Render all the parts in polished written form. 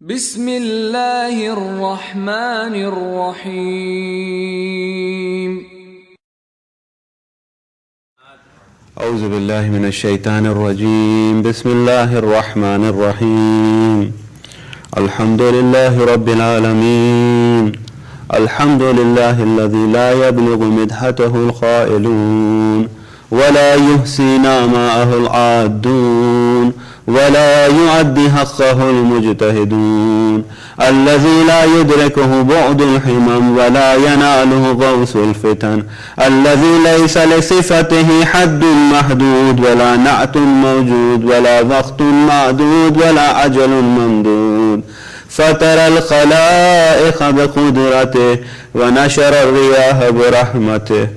بسم الله الرحمن الرحيم أعوذ بالله من الشيطان الرجيم بسم الله الرحمن الرحيم الحمد لله رب العالمين الحمد لله الذي لا يبلغ مدحته القائلون ولا يحصي نعماءه العادون ولا يعد حقه المجتهدون الذي لا يدركه بعد الحمم ولا يناله غوث الفتن الذي ليس لصفته حد محدود ولا نعت موجود ولا وقت معدود ولا أجل ممدود فترى الخلائق بقدرته ونشر الرياح برحمته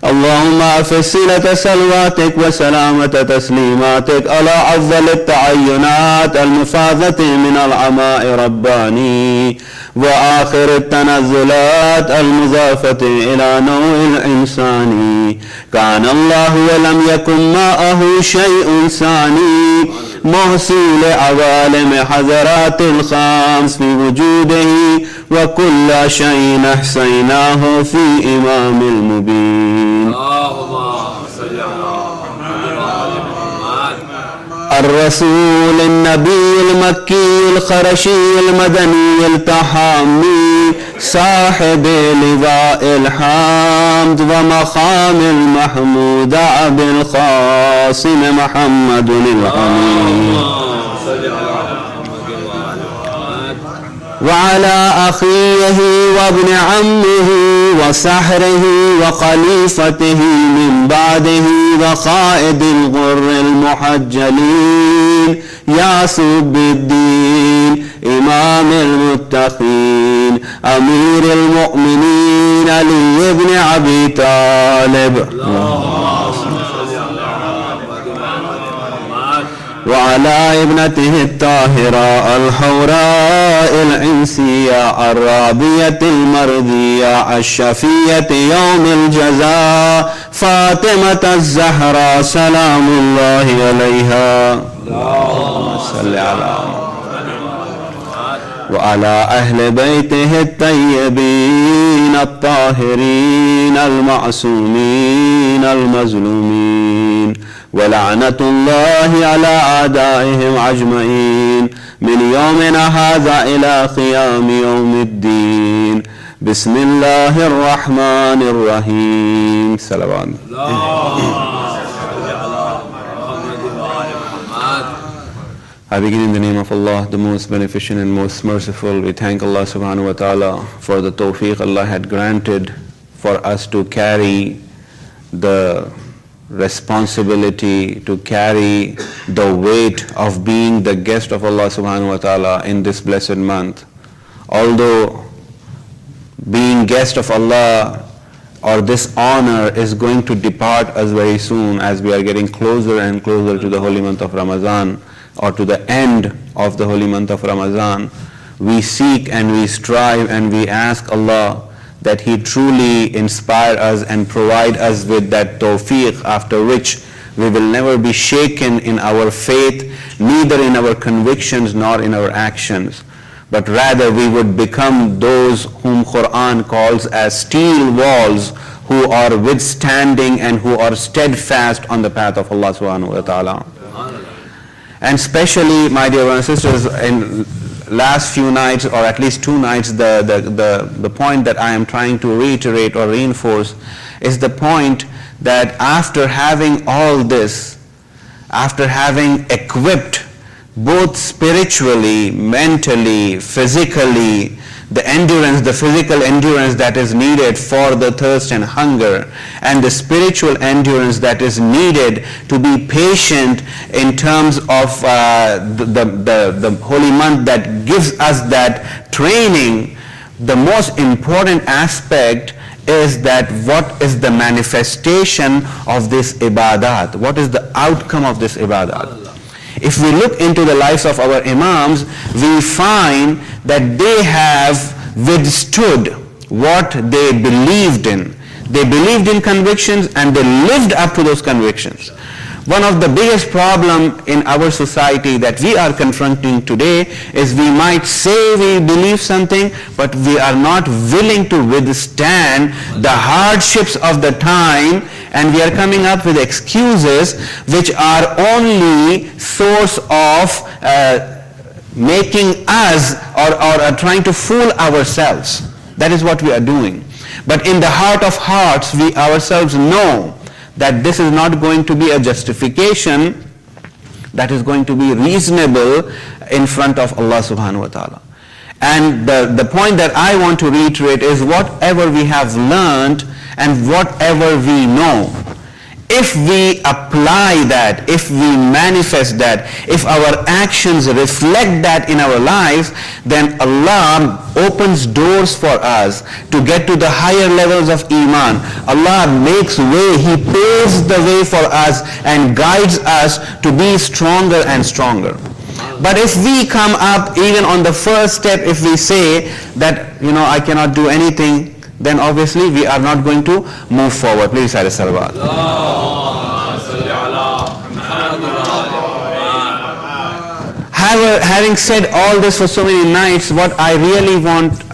اللهم أفز صلة صلواتك وسلامة تسليماتك على أفضل التعينات المفاضة من العماء رباني وآخر التنزلات المضافة إلى نوع الإنسان كان الله ولم يكن معه شيء ثاني محصي لعوالم حضرات الخمس في وجوده وكل شيء أحصيناه في إمام المبين الرسول النبي المكي الخرشي المدني التحامي صاحب لواء الحمد ومقام المحمود أبي القاسم محمد الأمين وعلى أخيه وابن عمه وسحره وخليفته من بعده وقائد الغر المحجلين يعصب الدين إمام المتقين أمير المؤمنين علي بن أبي طالب وعلى ابنته الطاهرة الحوراء العنسية الرابية المرضية الشفية يوم الجزاء فاطمة الزهراء سلام الله عليها اللهم صل على وعلى أهل بيته الطيبين الطاهرين المعصومين المظلومين ولعنة الله على أعدائهم أجمعين من يومنا هذا إلى قيام يوم الدين بسم الله الرحمن الرحيم صلوات I begin in the name of Allah, the most beneficent and most merciful. We thank Allah subhanahu wa ta'ala for the tawfiq Allah had granted for us to carry the responsibility, to carry the weight of being the guest of Allah subhanahu wa ta'ala in this blessed month. Although being guest of Allah or this honor is going to depart us very soon as we are getting closer and closer to the holy month of Ramadan or to the end of the holy month of Ramadan, we seek and we strive and we ask Allah that He truly inspire us and provide us with that tawfiq, after which we will never be shaken in our faith, neither in our convictions nor in our actions, but rather we would become those whom Quran calls as steel walls, who are withstanding and who are steadfast on the path of Allah subhanahu wa ta'ala. And especially, my dear brothers and sisters, in last few nights, or at least 2 nights, the point that I am trying to reiterate or reinforce is the point that after having all this, after having equipped both spiritually, mentally, physically, the endurance, the physical endurance that is needed for the thirst and hunger, and the spiritual endurance that is needed to be patient in terms of the holy month that gives us that training, the most important aspect is that what is the manifestation of this ibadat? What is the outcome of this ibadat? If we look into the lives of our imams, we find that they have withstood what they believed in. They believed in convictions and they lived up to those convictions. One of the biggest problem in our society that we are confronting today is we might say we believe something, but we are not willing to withstand the hardships of the time, and we are coming up with excuses which are only source of making us or trying to fool ourselves. That is what we are doing. But in the heart of hearts, we ourselves know that this is not going to be a justification that is going to be reasonable in front of Allah subhanahu wa ta'ala. And the point that I want to reiterate is whatever we have learned and whatever we know, if we apply that, if we manifest that, if our actions reflect that in our lives, then Allah opens doors for us to get to the higher levels of Iman. Allah makes way, He paves the way for us and guides us to be stronger and stronger. But if we come up even on the first step, if we say that, I cannot do anything, then obviously we are not going to move forward. Please say salawat. Having said all this for so many nights, what I really want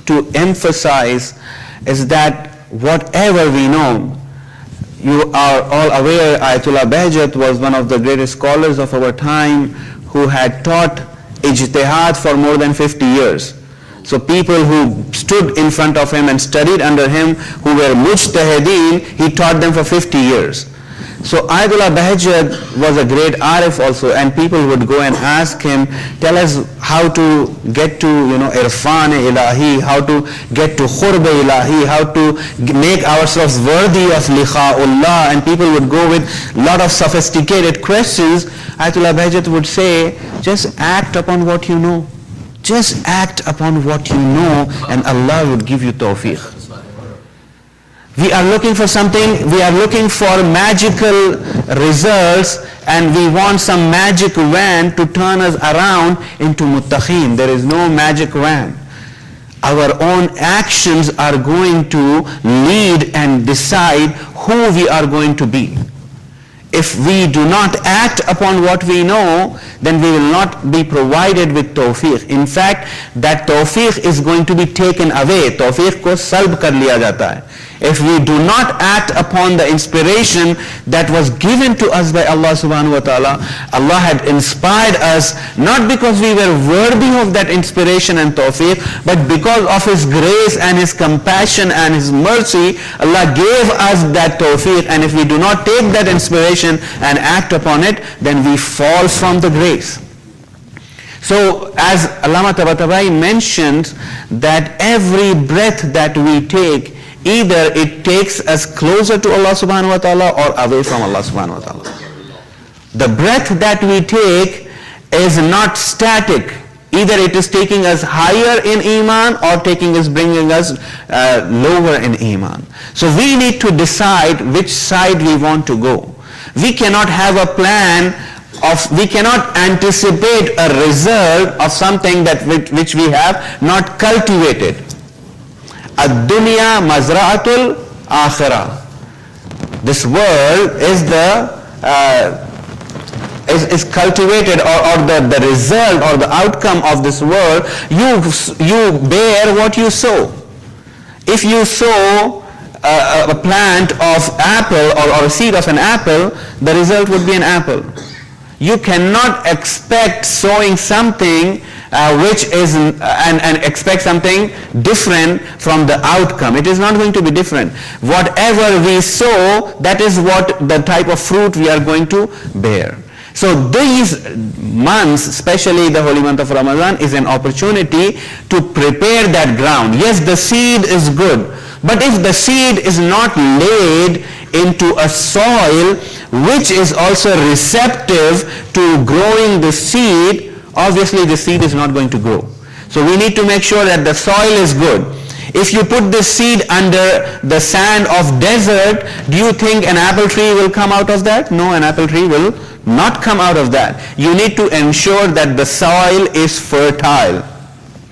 to emphasize is that whatever we know, you are all aware Ayatollah Bahjat was one of the greatest scholars of our time who had taught ijtihad for more than 50 years. So people who stood in front of him and studied under him, who were mujtahideen, he taught them for 50 years. So Ayatollah Bahjat was a great arif also, and people would go and ask him, tell us how to get to, irfan ilahi, how to get to khurb ilahi, how to make ourselves worthy of liqa'ullah, and people would go with a lot of sophisticated questions. Ayatollah Bahjat would say, just act upon what you know. Just act upon what you know, and Allah would give you tawfiq. We are looking for something, we are looking for magical results, and we want some magic wand to turn us around into muttaqeen. There is no magic wand. Our own actions are going to lead and decide who we are going to be. If we do not act upon what we know, then we will not be provided with tawfiq. In fact, that tawfiq is going to be taken away. Tawfiq ko salb kar liya jata hai. If we do not act upon the inspiration that was given to us by Allah subhanahu wa ta'ala, Allah had inspired us not because we were worthy of that inspiration and tawfiq, but because of His grace and His compassion and His mercy, Allah gave us that tawfiq, and if we do not take that inspiration and act upon it, then we fall from the grace. So as Allama Tabatabai mentioned, that every breath that we take, either it takes us closer to Allah subhanahu wa ta'ala or away from Allah subhanahu wa ta'ala. The breath that we take is not static. Either it is taking us higher in Iman or bringing us lower in Iman. So we need to decide which side we want to go. We cannot have a plan we cannot anticipate a result of something which we have not cultivated. Ad-dunya mazra'atul akhirah. This world is is cultivated, or the result or the outcome of this world. You bear what you sow. If you sow a plant of apple or a seed of an apple, the result would be an apple. You cannot expect sowing something which is and expect something different from the outcome. It is not going to be different. Whatever we sow, that is what the type of fruit we are going to bear. So these months, especially the holy month of Ramadan, is an opportunity to prepare that ground. Yes, the seed is good, but if the seed is not laid into a soil which is also receptive to growing the seed, obviously the seed is not going to grow. So we need to make sure that the soil is good. If you put this seed under the sand of desert, do you think an apple tree will come out of that? No, an apple tree will not come out of that. You need to ensure that the soil is fertile.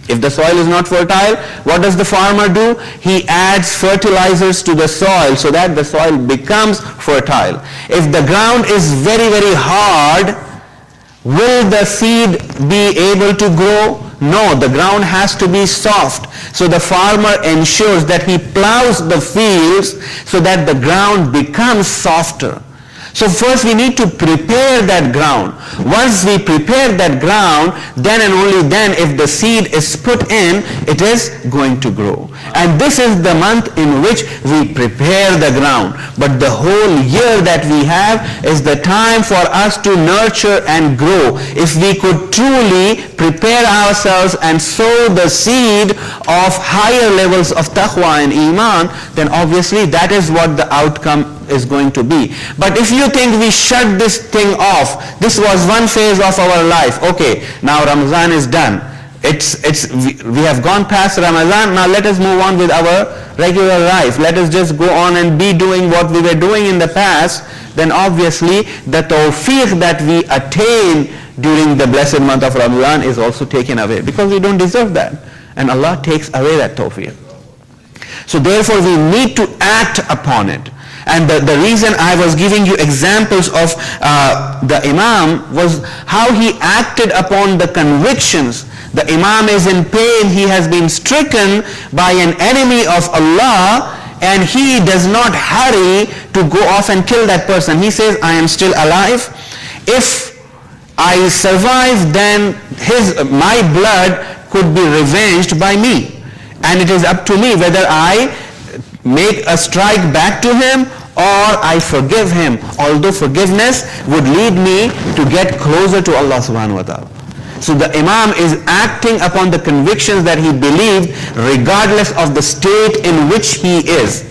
If the soil is not fertile, what does the farmer do? He adds fertilizers to the soil so that the soil becomes fertile. If the ground is very, very hard, will the seed be able to grow? No, the ground has to be soft. So the farmer ensures that he plows the fields so that the ground becomes softer. So first we need to prepare that ground. Once we prepare that ground, then and only then, if the seed is put in, it is going to grow. And this is the month in which we prepare the ground. But the whole year that we have is the time for us to nurture and grow. If we could truly prepare ourselves and sow the seed of higher levels of taqwa and iman, then obviously that is what the outcome is going to be. But if you think we shut this thing off, this was one phase of our life, okay, now Ramadan is done, we have gone past Ramadan, now let us move on with our regular life, let us just go on and be doing what we were doing in the past, then obviously the tawfiq that we attain during the blessed month of Ramadan is also taken away, because we don't deserve that, and Allah takes away that tawfiq. So therefore we need to act upon it. And the reason I was giving you examples of the Imam was how he acted upon the convictions. The Imam is in pain, he has been stricken by an enemy of Allah, and he does not hurry to go off and kill that person. He says, I am still alive. If I survive, then my blood could be revenged by me. And it is up to me whether I make a strike back to him or I forgive him, although forgiveness would lead me to get closer to Allah subhanahu wa ta'ala. So the Imam is acting upon the convictions that he believed regardless of the state in which he is.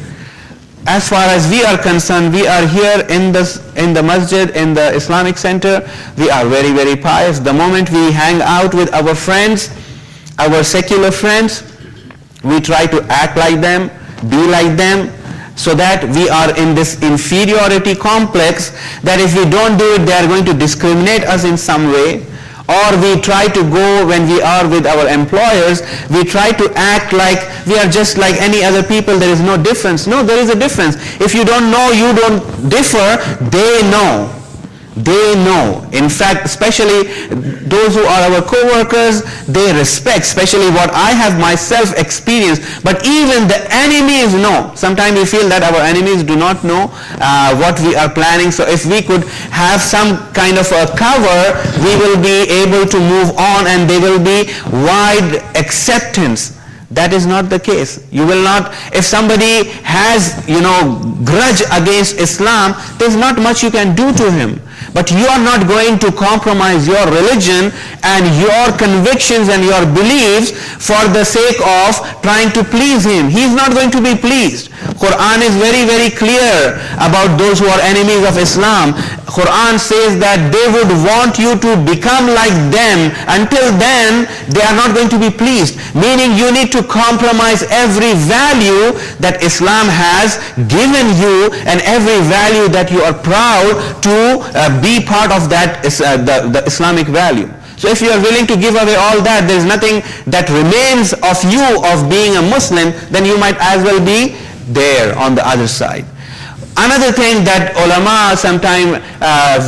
As far as we are concerned, we are here in the masjid, in the Islamic center, we are very, very pious. The moment we hang out with our friends, our secular friends, we try to act like them, be like them, so that we are in this inferiority complex that if we don't do it, they are going to discriminate us in some way. Or we try to go, when we are with our employers, we try to act like we are just like any other people, there is no difference. No, there is a difference. If you don't know, you don't differ, they know. They know. In fact, especially those who are our co-workers, they respect, especially what I have myself experienced. But even the enemies know. Sometimes we feel that our enemies do not know what we are planning. So if we could have some kind of a cover, we will be able to move on and there will be wide acceptance. That is not the case. You will not, if somebody has, grudge against Islam, there's not much you can do to him. But you are not going to compromise your religion and your convictions and your beliefs for the sake of trying to please him. He is not going to be pleased. Quran is very, very clear about those who are enemies of Islam. Quran says that they would want you to become like them. Until then, they are not going to be pleased. Meaning you need to compromise every value that Islam has given you and every value that you are proud to be part of that, the Islamic value. So if you are willing to give away all that, there is nothing that remains of you of being a Muslim, then you might as well be there on the other side. Another thing that ulama sometimes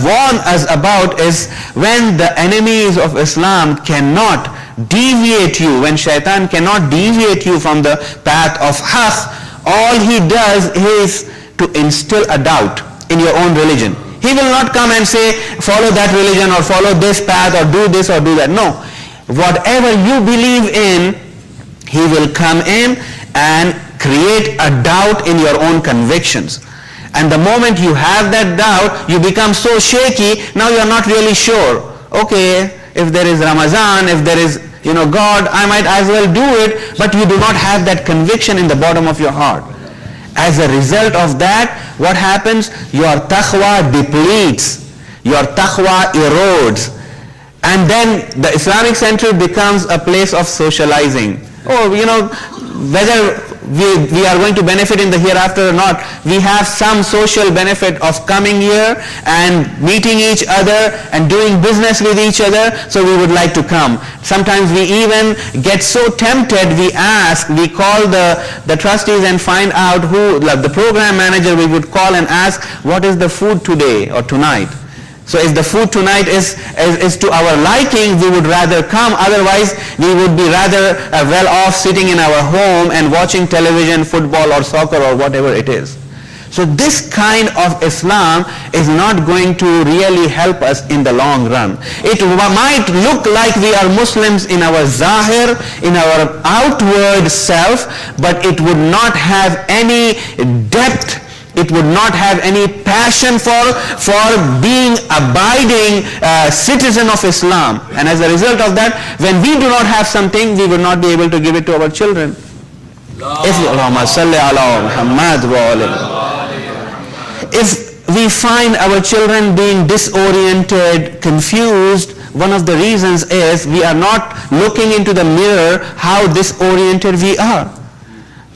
warn us about is when the enemies of Islam cannot deviate you, when shaitan cannot deviate you from the path of haqq, all he does is to instill a doubt in your own religion. He will not come and say, follow that religion or follow this path or do this or do that. No. Whatever you believe in, he will come in and create a doubt in your own convictions. And the moment you have that doubt, you become so shaky, now you are not really sure. Okay, if there is Ramadan, if there is, God, I might as well do it, but you do not have that conviction in the bottom of your heart. As a result of that, what happens? Your taqwa depletes, your taqwa erodes, and then the Islamic Center becomes a place of socializing. Oh, whether we are going to benefit in the hereafter or not. We have some social benefit of coming here and meeting each other and doing business with each other, so we would like to come. Sometimes we even get so tempted, we call the trustees and find out who, like the program manager, we would call and ask, what is the food today or tonight? So if the food tonight is to our liking, we would rather come. Otherwise, we would be rather well off sitting in our home and watching television, football or soccer or whatever it is. So this kind of Islam is not going to really help us in the long run. It might look like we are Muslims in our zahir, in our outward self, but it would not have any depth. It would not have any passion for being abiding citizen of Islam. And as a result of that, when we do not have something, we will not be able to give it to our children. If we find our children being disoriented, confused, one of the reasons is we are not looking into the mirror how disoriented we are.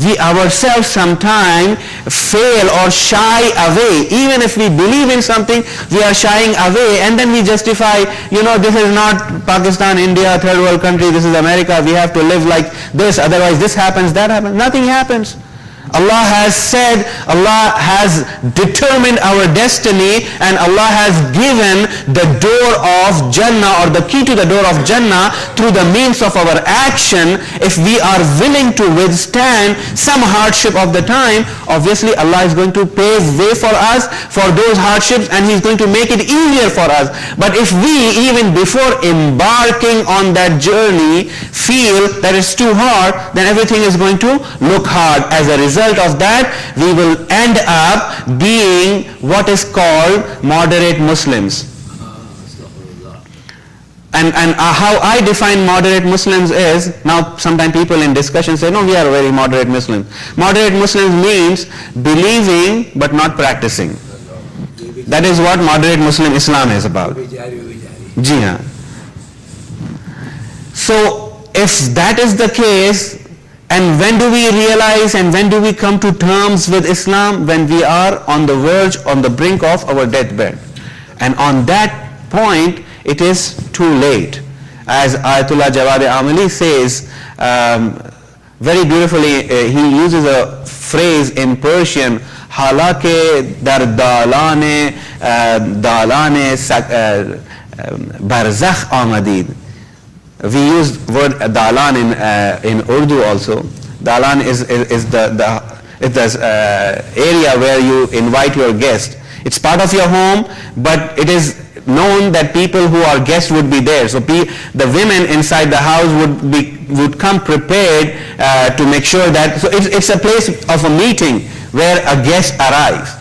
We ourselves sometimes fail or shy away. Even if we believe in something, we are shying away, and then we justify, this is not Pakistan, India, third world country, this is America, we have to live like this, otherwise this happens, that happens. Nothing happens. Allah has said, Allah has determined our destiny, and Allah has given the door of Jannah, or the key to the door of Jannah, through the means of our action. If we are willing to withstand some hardship of the time, obviously Allah is going to pave way for us for those hardships, and He is going to make it easier for us. But if we, even before embarking on that journey, feel that it's too hard, then everything is going to look hard. As a result of that, we will end up being what is called moderate Muslims. And how I define moderate Muslims is, now sometimes people in discussion say, no, we are very moderate Muslims. Moderate Muslims means believing but not practicing. That is what moderate Muslim Islam is about. Ji haan. So if that is the case, and when do we realize and when do we come to terms with Islam? When we are on the verge, on the brink of our deathbed. And on that point, it is too late. As Ayatollah Jawad Amali says, very beautifully, he uses a phrase in Persian, halake dar dalane barzakh amadid. We use word dalan in Urdu also. Dalan is the area where you invite your guest. It's part of your home, but it is known that people who are guests would be there. So the women inside the house would come prepared to make sure that. So it's a place of a meeting where a guest arrives.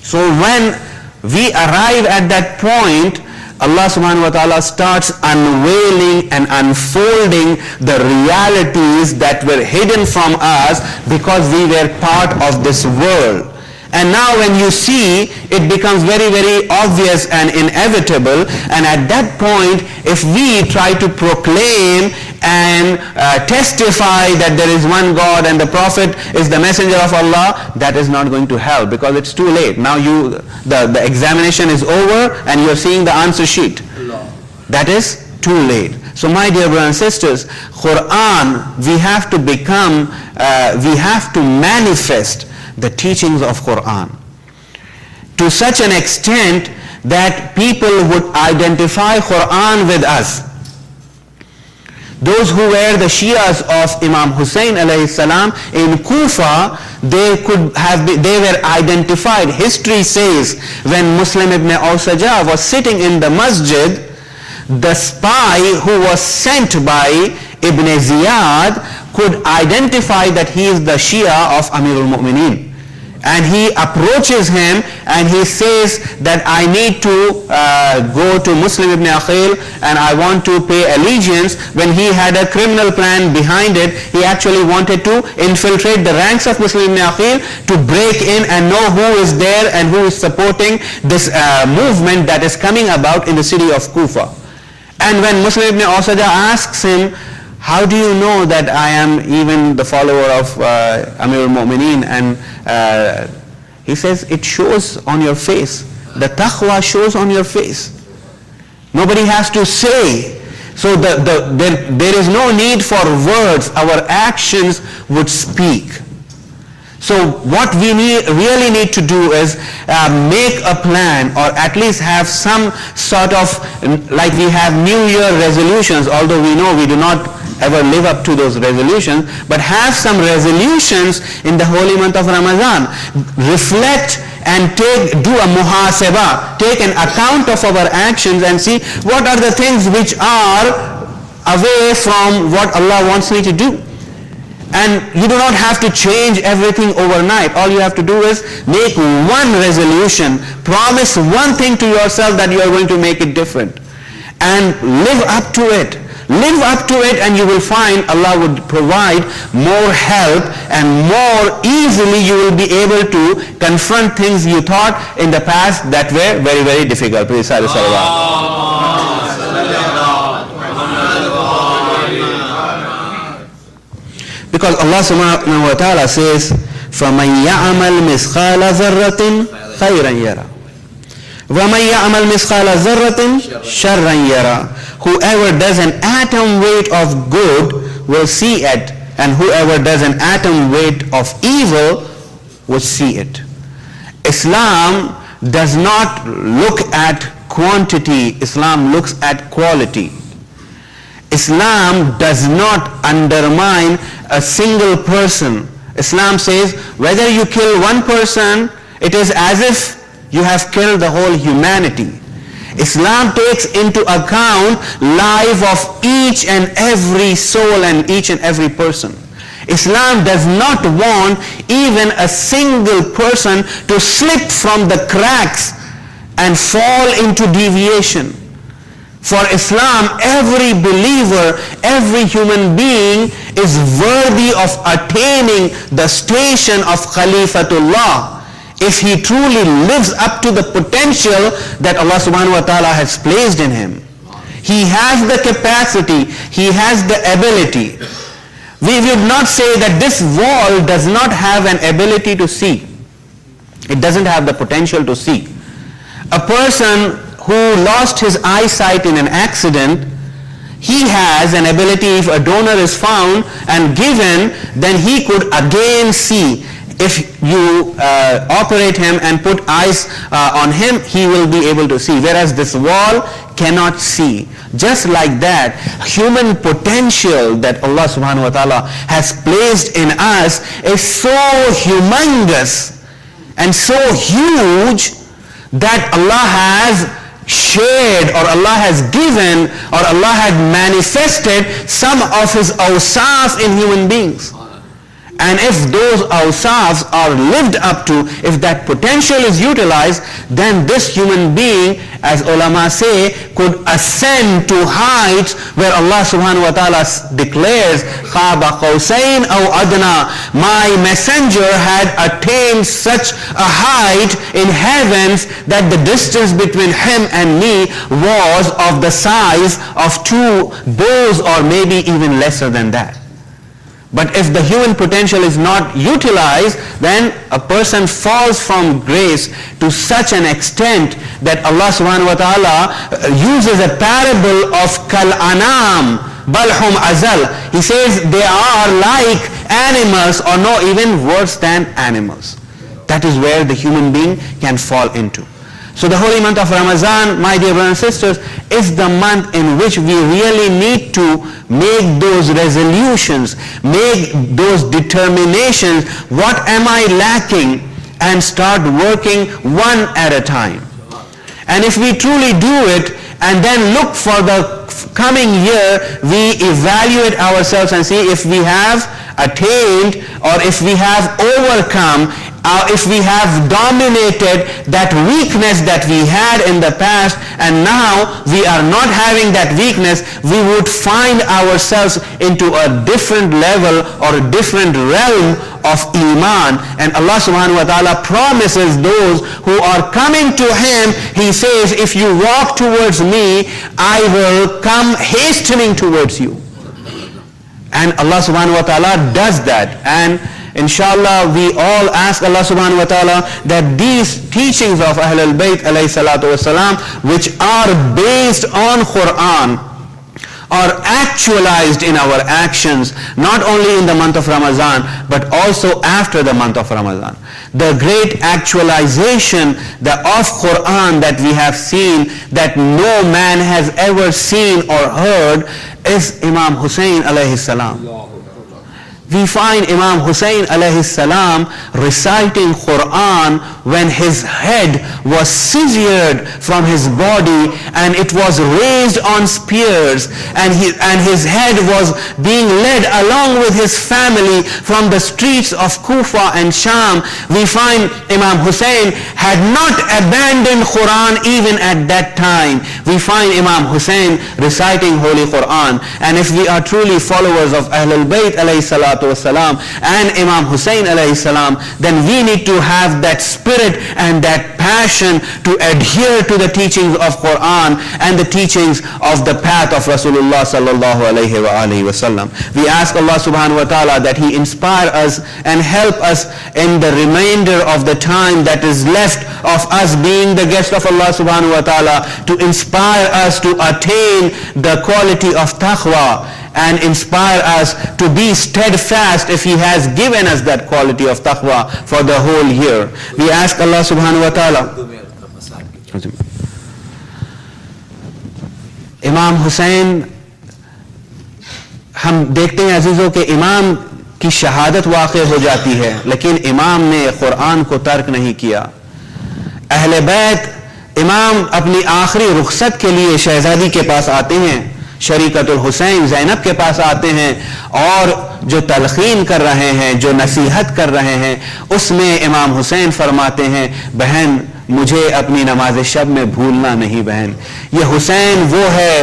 So when we arrive at that point, Allah subhanahu wa ta'ala starts unveiling and unfolding the realities that were hidden from us because we were part of this world. And now when you see, it becomes very, very obvious and inevitable. And at that point, if we try to proclaim and testify that there is one God and the Prophet is the messenger of Allah, that is not going to help because it's too late. Now the examination is over and you're seeing the answer sheet. That is too late. So my dear brothers and sisters, Quran, we have to manifest the teachings of Quran to such an extent that people would identify Quran with us. Those who were the Shias of Imam Hussein alayhi salam in Kufa, they were identified. History says when Muslim ibn Awsaja was sitting in the masjid, the spy who was sent by Ibn Ziyad could identify that he is the Shia of Amirul Mu'mineen. And he approaches him and he says that I need to go to Muslim ibn Aqil and I want to pay allegiance. When he had a criminal plan behind it, he actually wanted to infiltrate the ranks of Muslim ibn Aqil to break in and know who is there and who is supporting this movement that is coming about in the city of Kufa. And when Muslim ibn Awsaja asks him, how do you know that I am even the follower of Amir al-Mu'mineen? And he says, it shows on your face. The taqwa shows on your face. Nobody has to say. So there is no need for words. Our actions would speak. So what we really need to do is make a plan, or at least have some sort of, like we have New Year resolutions, although we know we do not ever live up to those resolutions, but have some resolutions in the holy month of Ramadan. Reflect and do a muhasaba, take an account of our actions and see what are the things which are away from what Allah wants me to do. And you do not have to change everything overnight. All you have to do is make one resolution, promise one thing to yourself that you are going to make it different, and live up to it. Live up to it, and you will find Allah would provide more help, and more easily you will be able to confront things you thought in the past that were very, very difficult. Please, because Allah subhanahu wa ta'ala says, فَمَنْ يَعْمَلْ مِثْقَالَ ذَرَّةٍ خَيْرًا يَرَى وَمَنْ يَعْمَلْ مِثْقَالَ ذَرَّةٍ شَرًّا يَرَى. Whoever does an atom weight of good will see it, and whoever does an atom weight of evil will see it. Islam does not look at quantity, Islam looks at quality. Islam does not undermine a single person. Islam says whether you kill one person, it is as if you have killed the whole humanity. Islam takes into account life of each and every soul and each and every person. Islam does not want even a single person to slip from the cracks and fall into deviation. For Islam, every believer, every human being is worthy of attaining the station of Khalifatullah if he truly lives up to the potential that Allah subhanahu wa ta'ala has placed in him. He has the capacity, he has the ability. We would not say that this wall does not have an ability to see. It doesn't have the potential to see. A person who lost his eyesight in an accident, he has an ability. If a donor is found and given, then he could again see. If you operate him and put eyes on him, he will be able to see, whereas this wall cannot see. Just like that, human potential that Allah subhanahu wa ta'ala has placed in us is so humongous and so huge that Allah has shared, or Allah has given, or Allah had manifested some of His awsaf in human beings. And if those awsafs are lived up to, if that potential is utilized, then this human being, as ulama say, could ascend to heights where Allah subhanahu wa ta'ala declares, Qaba Qawsayn aw adna, my messenger had attained such a height in heavens that the distance between him and me was of the size of 2 bows, or maybe even lesser than that. But if the human potential is not utilized, then a person falls from grace to such an extent that Allah subhanahu wa ta'ala uses a parable of kal anam balhum azal. He says they are like animals, or no, even worse than animals. That is where the human being can fall into. So the holy month of Ramadan, my dear brothers and sisters, is the month in which we really need to make those resolutions, make those determinations. What am I lacking? And start working one at a time. And if we truly do it, and then look for the coming year, we evaluate ourselves and see if we have attained, or if we have overcome, if we have dominated that weakness that we had in the past, and now we are not having that weakness, we would find ourselves into a different level or a different realm of iman. And Allah subhanahu wa ta'ala promises those who are coming to Him, He says, if you walk towards me, I will come hastening towards you. And Allah subhanahu wa ta'ala does that. And inshallah, we all ask Allah subhanahu wa ta'ala that these teachings of Ahlul Bayt alayhi salatu wasalam, which are based on Quran, are actualized in our actions, not only in the month of Ramadan, but also after the month of Ramadan. The great actualization of Quran that we have seen, that no man has ever seen or heard, is Imam Hussein alayhi salam. We find Imam Hussein alayhi salam reciting Quran when his head was severed from his body and it was raised on spears, and his head was being led along with his family from the streets of Kufa and Sham. We find Imam Hussein had not abandoned Quran even at that time. We find Imam Hussein reciting Holy Quran. And if we are truly followers of Ahlul Bayt alayhi salatu wasalam and Imam Hussein alayhi salam, then we need to have that spirit and that passion to adhere to the teachings of Quran and the teachings of the path of Rasulullah sallallahu alayhi wa alihi wasallam. We ask Allah subhanahu wa ta'ala that He inspire us and help us in the remainder of the time that is left of us being the guest of Allah subhanahu wa ta'ala, to inspire us to attain the quality of taqwa, and inspire us to be steadfast if He has given us that quality of taqwa for the whole year. We ask Allah subhanahu wa ta'ala. امام حسین، ہم دیکھتے ہیں عزیزوں کہ امام کی شہادت واقع ہو جاتی ہے، لیکن امام نے قرآن کو ترک نہیں کیا. اہل بیت امام اپنی آخری رخصت کے لیے شہزادی کے پاس آتے ہیں، شریکت الحسین زینب کے پاس آتے ہیں، اور جو تلقین کر رہے ہیں، جو نصیحت کر رہے ہیں، اس میں امام حسین فرماتے ہیں بہن مجھے اپنی نماز شب میں بھولنا نہیں بہن. یہ حسین وہ ہے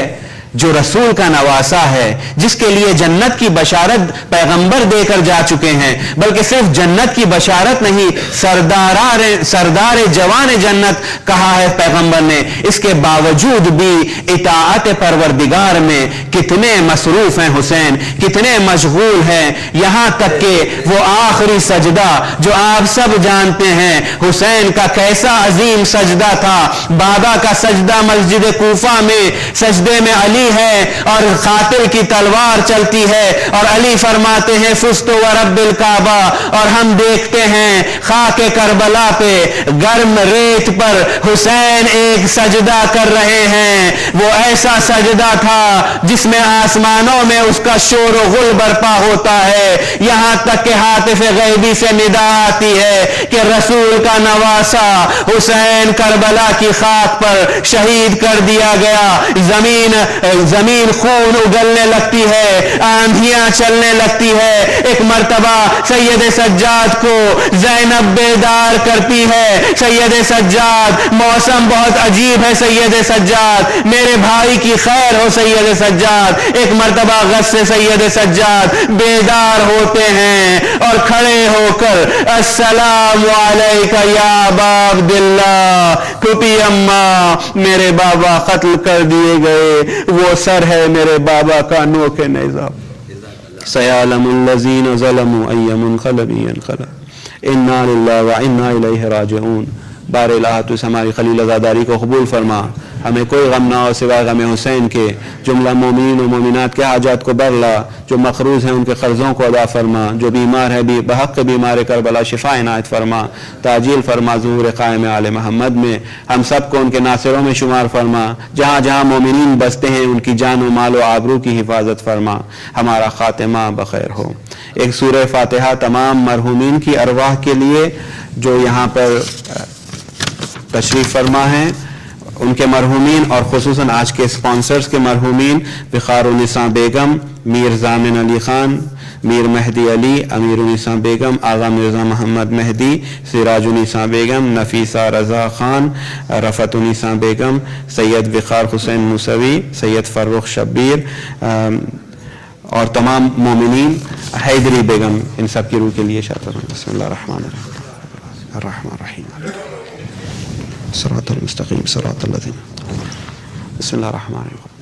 جو رسول کا نواسا ہے، جس کے لیے جنت کی بشارت پیغمبر دے کر جا چکے ہیں، بلکہ صرف جنت کی بشارت نہیں، سردار جوان جنت کہا ہے پیغمبر نے. اس کے باوجود بھی اطاعت پروردگار میں کتنے مصروف ہیں حسین، کتنے مشغول ہیں، یہاں تک کہ وہ آخری سجدہ جو آپ سب جانتے ہیں حسین کا کیسا عظیم سجدہ تھا. بابا کا سجدہ مسجد کوفہ میں، سجدے میں علی ہے اور قاتل کی تلوار چلتی ہے، اور علی فرماتے ہیں فزت ورب الکعبہ، اور ہم دیکھتے ہیں خاک کربلا پہ گرم ریت پر حسین ایک سجدہ کر رہے ہیں. وہ ایسا سجدہ تھا جس میں آسمانوں میں اس کا شور و غل برپا ہوتا ہے، یہاں تک کہ ہاتف غیبی سے ندا آتی ہے کہ رسول کا نواسا حسین کربلا کی خاک پر شہید کر دیا گیا. زمین خون اگلنے لگتی ہے، آندھیاں چلنے لگتی ہے. ایک مرتبہ سید سجاد کو زینب بیدار کرتی ہے، سید سجاد موسم بہت عجیب ہے، سید سجاد میرے بھائی کی خیر ہو سید سجاد. ایک مرتبہ غصے سے سید سجاد بیدار ہوتے ہیں اور کھڑے ہو کر السلام علیکہ یا ابا عبداللہ، پھوپھی اماں میرے بابا قتل کر دیے گئے، وہ سر ہے میرے بابا کا نوک نیزہ. سیعلم الذین ظلموا ای منقلب ینقلب انا للہ و انا الیہ راجعون. بار الہ تو اس ہماری خلیل عزاداری کو قبول فرما، ہمیں کوئی غم نہ ہو سوائے غم حسین کے. جملہ مومنین و مومنات کے حاجات کو برلا، جو مقروض ہیں ان کے قرضوں کو ادا فرما، جو بیمار ہے بھی بحق بیمار کربلا شفا عنایت فرما، تعجیل فرما ظہور قائم آل محمد میں. ہم سب کو ان کے ناصروں میں شمار فرما، جہاں جہاں مومنین بستے ہیں ان کی جان و مال و آبرو کی حفاظت فرما، ہمارا خاتمہ بخیر ہو. ایک سورہ فاتحہ تمام مرحومین کی ارواح کے لیے جو یہاں پر تشریف فرما ہیں، ان کے مرحومین اور خصوصاً آج کے اسپانسرز کے مرحومین وقار النساء بیگم، میر زامن علی خان، میر مہدی علی، امیر النساء بیگم، آغا مرزا محمد مہدی، سراج النساء بیگم، نفیسہ رضا خان، رفعت النساء بیگم، سید وقار حسین موسوی، سید فرخ شبیر اور تمام مومنین، حیدری بیگم، ان سب کی روح کے لیے شاطر. بسم اللہ الرحمن الرحیم صراط المستقیم صراط الذین. بسم اللہ الرحمن الرحیم.